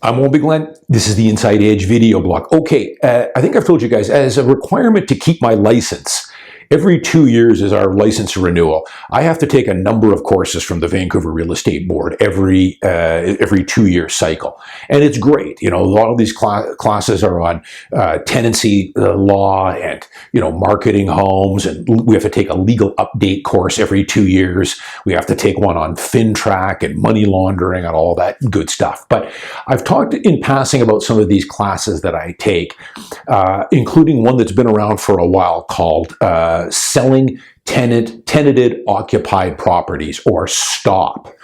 I'm Owen Bigland. This is the Inside Edge video blog. Okay, I think I've told you guys, as a requirement to keep my license, every 2 years is our license renewal. I have to take a number of courses from the Vancouver Real Estate Board every 2 year cycle. And it's great. You know, a lot of these classes are on tenancy law and, you know, marketing homes. And we have to take a legal update course every 2 years. We have to take one on FinTrack and money laundering and all that good stuff. But I've talked in passing about some of these classes that I take, including one that's been around for a while called Selling Tenanted Occupied Properties, or STOP.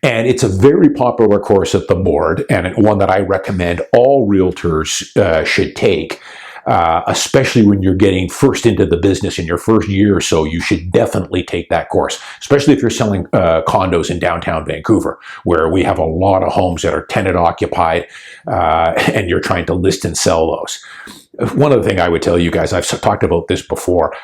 And it's a very popular course at the board, and one that I recommend all realtors should take, especially when you're getting first into the business in your first year or so. You should definitely take that course, especially if you're selling condos in downtown Vancouver, where we have a lot of homes that are tenant occupied, and you're trying to list and sell those. One other thing I would tell you guys, I've talked about this before,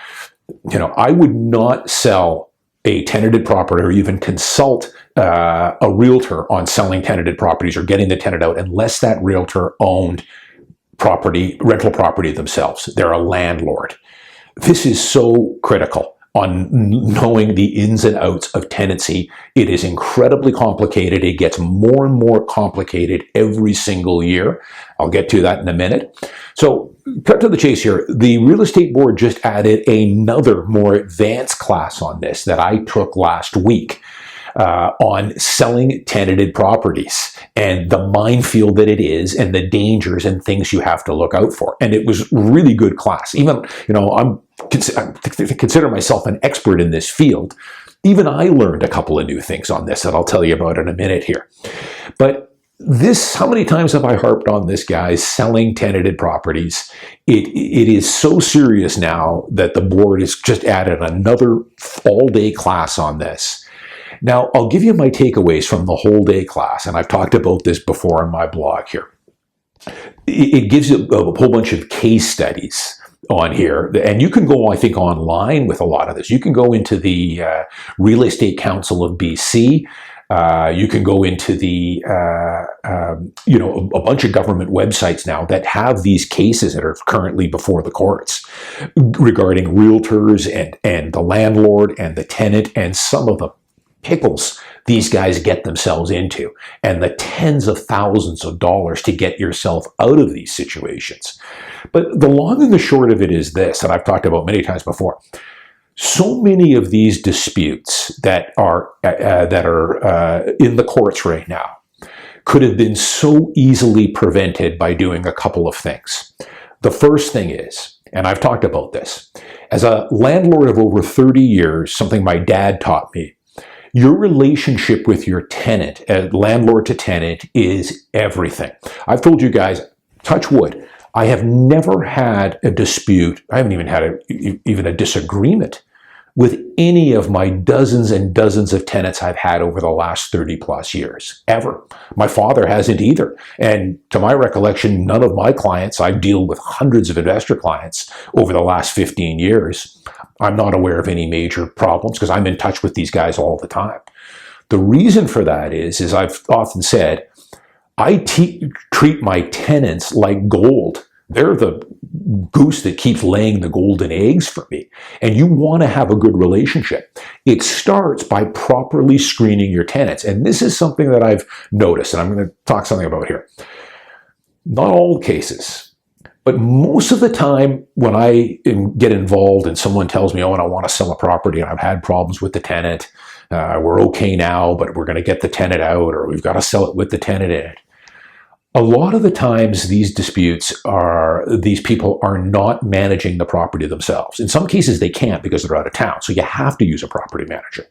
you know, I would not sell a tenanted property or even consult a realtor on selling tenanted properties or getting the tenant out unless that realtor owned rental property themselves. They're a landlord. This is so critical on knowing the ins and outs of tenancy. It is incredibly complicated. It gets more and more complicated every single year. I'll get to that in a minute. So, cut to the chase here. The Real Estate Board just added another more advanced class on this that I took last week on selling tenanted properties and the minefield that it is and the dangers and things you have to look out for. And it was really good class. Even, you know, I consider myself an expert in this field. Even I learned a couple of new things on this that I'll tell you about in a minute here. But this, how many times have I harped on this, guys, selling tenanted properties? It is so serious now that the board has just added another all-day class on this. Now, I'll give you my takeaways from the whole day class, and I've talked about this before on my blog here. It gives you a whole bunch of case studies on here, and you can go, I think, online with a lot of this. You can go into the Real Estate Council of BC. You can go into the, you know, a bunch of government websites now that have these cases that are currently before the courts regarding realtors and the landlord and the tenant and some of the pickles these guys get themselves into and the tens of thousands of dollars to get yourself out of these situations. But the long and the short of it is this, and I've talked about many times before. So many of these disputes that are in the courts right now could have been so easily prevented by doing a couple of things. The first thing is, and I've talked about this, as a landlord of over 30 years, something my dad taught me, your relationship with your tenant, landlord to tenant, is everything. I've told you guys, touch wood, I have never had a dispute. I haven't even had even a disagreement with any of my dozens and dozens of tenants I've had over the last 30 plus years, ever. My father hasn't either. And to my recollection, none of my clients, I've dealt with hundreds of investor clients over the last 15 years. I'm not aware of any major problems because I'm in touch with these guys all the time. The reason for that is I've often said, I treat my tenants like gold. They're the goose that keeps laying the golden eggs for me. And you want to have a good relationship. It starts by properly screening your tenants. And this is something that I've noticed, and I'm going to talk something about here. Not all cases, but most of the time when I get involved and someone tells me, oh, and I want to sell a property and I've had problems with the tenant, we're okay now, but we're going to get the tenant out, or we've got to sell it with the tenant in it. A lot of the times these disputes these people are not managing the property themselves. In some cases they can't because they're out of town, so you have to use a property manager.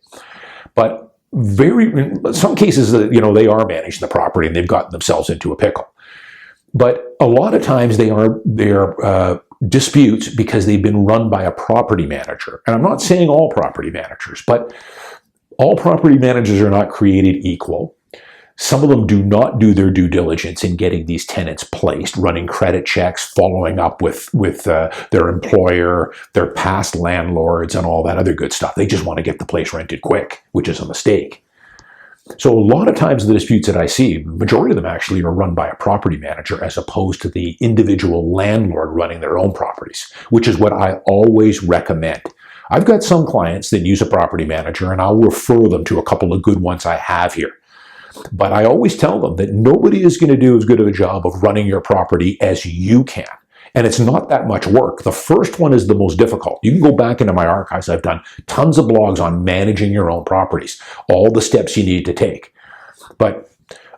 But in some cases, you know, they are managing the property and they've gotten themselves into a pickle. But a lot of times they are disputes because they've been run by a property manager. And I'm not saying all property managers, but all property managers are not created equal. Some of them do not do their due diligence in getting these tenants placed, running credit checks, following up with their employer, their past landlords, and all that other good stuff. They just want to get the place rented quick, which is a mistake. So a lot of times the disputes that I see, the majority of them actually are run by a property manager as opposed to the individual landlord running their own properties, which is what I always recommend. I've got some clients that use a property manager, and I'll refer them to a couple of good ones I have here. But I always tell them that nobody is going to do as good of a job of running your property as you can. And it's not that much work. The first one is the most difficult. You can go back into my archives. I've done tons of blogs on managing your own properties, all the steps you need to take. But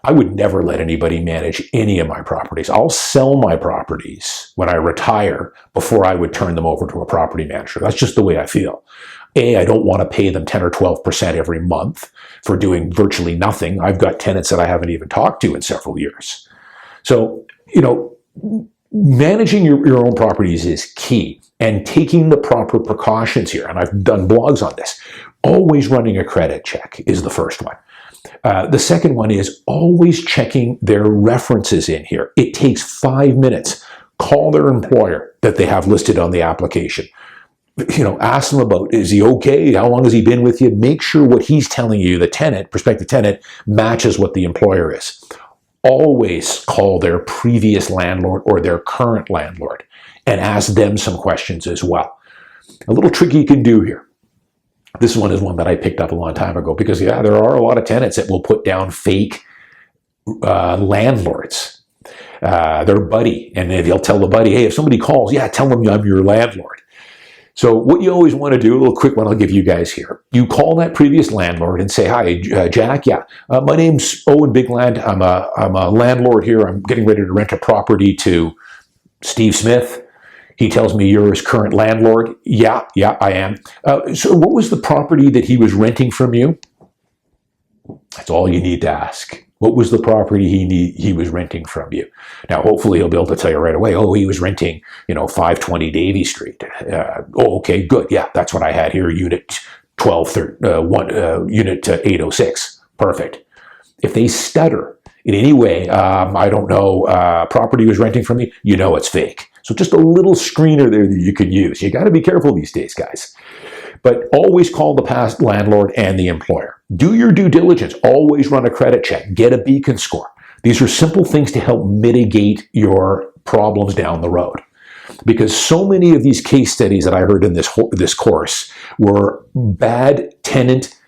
I would never let anybody manage any of my properties. I'll sell my properties when I retire before I would turn them over to a property manager. That's just the way I feel. I don't want to pay them 10 or 12% every month for doing virtually nothing. I've got tenants that I haven't even talked to in several years. So, managing your own properties is key, and taking the proper precautions here. And I've done blogs on this. Always running a credit check is the first one. The second one is always checking their references in here. It takes 5 minutes. Call their employer that they have listed on the application. Ask them about, is he okay? How long has he been with you? Make sure what he's telling you, the tenant, prospective tenant, matches what the employer is. Always call their previous landlord or their current landlord and ask them some questions as well. A little trick you can do here. This one is one that I picked up a long time ago because, there are a lot of tenants that will put down fake landlords. Their buddy, and they'll tell the buddy, hey, if somebody calls, tell them I'm your landlord. So what you always want to do, a little quick one I'll give you guys here. You call that previous landlord and say, hi, Jack, my name's Owen Bigland. I'm a landlord here. I'm getting ready to rent a property to Steve Smith. He tells me you're his current landlord. Yeah, I am. So what was the property that he was renting from you? That's all you need to ask. What was the property he was renting from you? Now, hopefully he'll be able to tell you right away, he was renting, 520 Davie Street. Okay, good. Yeah, that's what I had here, unit 806. Perfect. If they stutter in any way, I don't know, property he was renting from me, it's fake. So just a little screener there that you can use. You got to be careful these days, guys. But always call the past landlord and the employer. Do your due diligence. Always run a credit check. Get a beacon score. These are simple things to help mitigate your problems down the road. Because so many of these case studies that I heard in this course were bad tenant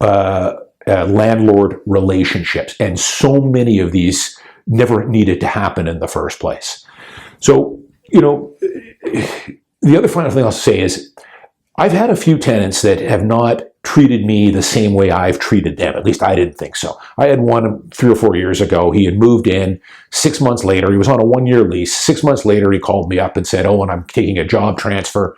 landlord relationships. And so many of these never needed to happen in the first place. So, the other final thing I'll say is, I've had a few tenants that have not treated me the same way I've treated them. At least I didn't think so. I had one 3 or 4 years ago. He had moved in. 6 months later, he was on a 1-year lease. 6 months later, he called me up and said, "Oh, and I'm taking a job transfer."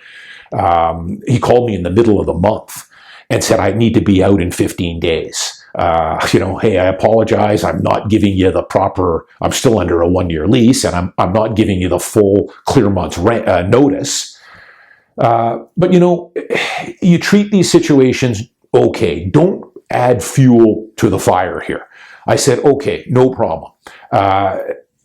He called me in the middle of the month and said, "I need to be out in 15 days. Hey, I apologize. I'm not giving you the proper, I'm still under a 1-year lease, and I'm not giving you the full clear month's rent, notice." But you treat these situations okay. Don't add fuel to the fire here. I said, okay, no problem.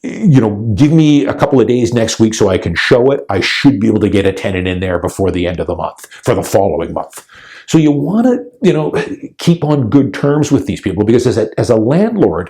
Give me a couple of days next week so I can show it. I should be able to get a tenant in there before the end of the month, for the following month. So you want to, keep on good terms with these people, because as a landlord,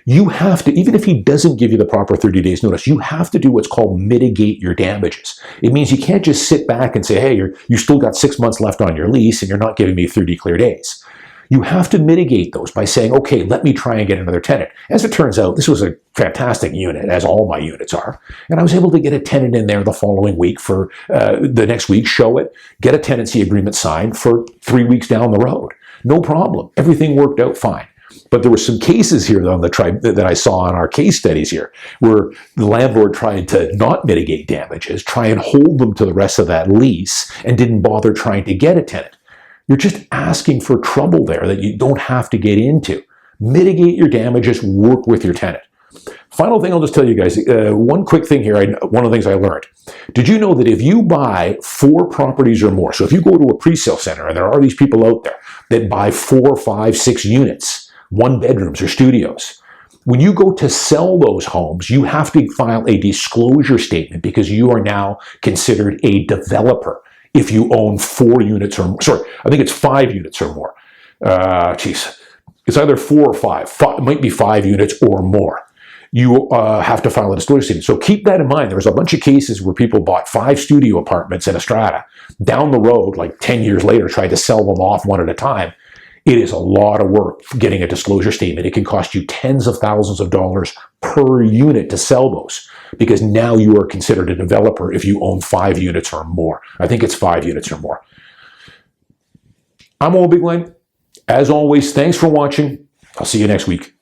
you have to, even if he doesn't give you the proper 30 days notice, you have to do what's called mitigate your damages. It means you can't just sit back and say, hey, you still got 6 months left on your lease and you're not giving me 30 clear days. You have to mitigate those by saying, okay, let me try and get another tenant. As it turns out, this was a fantastic unit, as all my units are. And I was able to get a tenant in there the following week for the next week, show it, get a tenancy agreement signed for 3 weeks down the road. No problem. Everything worked out fine. But there were some cases here that I saw in our case studies here where the landlord tried to not mitigate damages, try and hold them to the rest of that lease, and didn't bother trying to get a tenant. You're just asking for trouble there that you don't have to get into. Mitigate your damages, work with your tenant. Final thing I'll just tell you guys, one quick thing here, one of the things I learned. Did you know that if you buy 4 properties or more, so if you go to a pre-sale center, and there are these people out there that buy 4, 5, 6 units, 1 bedrooms or studios, when you go to sell those homes, you have to file a disclosure statement because you are now considered a developer if you own 4 units or, sorry, I think it's 5 units or more. It's either 4 or 5. It might be 5 units or more. You have to file a disclosure statement. So keep that in mind. There was a bunch of cases where people bought 5 studio apartments in a strata. Down the road, like 10 years later, tried to sell them off one at a time. It is a lot of work getting a disclosure statement. It can cost you tens of thousands of dollars per unit to sell those, because now you are considered a developer if you own 5 units or more. I think it's 5 units or more. I'm Owen Bigland. As always, thanks for watching. I'll see you next week.